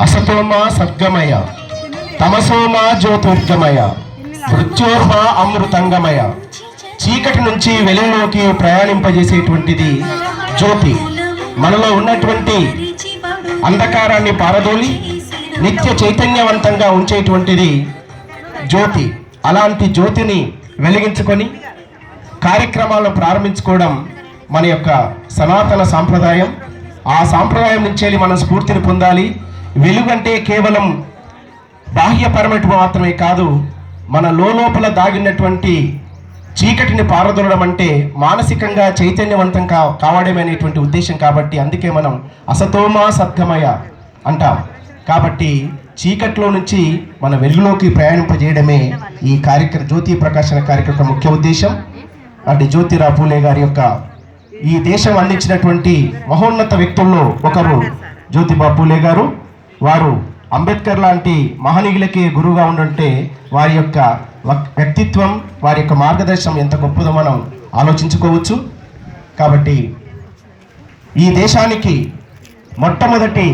అసతోమ సద్గమయ తమసోమ జ్యోతిర్గమయ మృత్యోర్మ అమృతంగమయ. చీకటి నుంచి వెలుగులోకి ప్రయాణింపజేసేటువంటిది జ్యోతి. మనలో ఉన్నటువంటి అంధకారాన్ని పారదోలి నిత్య చైతన్యవంతంగా ఉంచేటువంటిది జ్యోతి. అలాంటి జ్యోతిని వెలిగించుకొని కార్యక్రమాలను ప్రారంభించుకోవడం మన యొక్క సనాతన సాంప్రదాయం. ఆ సాంప్రదాయం నుంచి మనం స్ఫూర్తిని పొందాలి. వెలుగంటే కేవలం బాహ్యపరమైన మాత్రమే కాదు, మన లోపల దాగినటువంటి చీకటిని పారదోలడం అంటే మానసికంగా చైతన్యవంతం కావడమనేటువంటి ఉద్దేశం. కాబట్టి అందుకే మనం అసతోమ సద్గమయ అంటాం. కాబట్టి చీకట్లో నుంచి మన వెలుగులోకి ప్రయాణింపజేయడమే ఈ జ్యోతి ప్రకాశన కార్యక్రమం ముఖ్య ఉద్దేశం. అంటే జ్యోతిరావు పూలే గారి యొక్క ఈ దేశం అందించినటువంటి మహోన్నత వ్యక్తుల్లో ఒకరు జ్యోతిబా పూలే గారు. వారు అంబేద్కర్ లాంటి మహనీయులకే గురువుగా ఉండంటే వారి యొక్క వ్యక్తిత్వం, వారి యొక్క మార్గదర్శనం ఎంత గొప్పదో మనం ఆలోచించుకోవచ్చు. కాబట్టి ఈ దేశానికి మొట్టమొదటి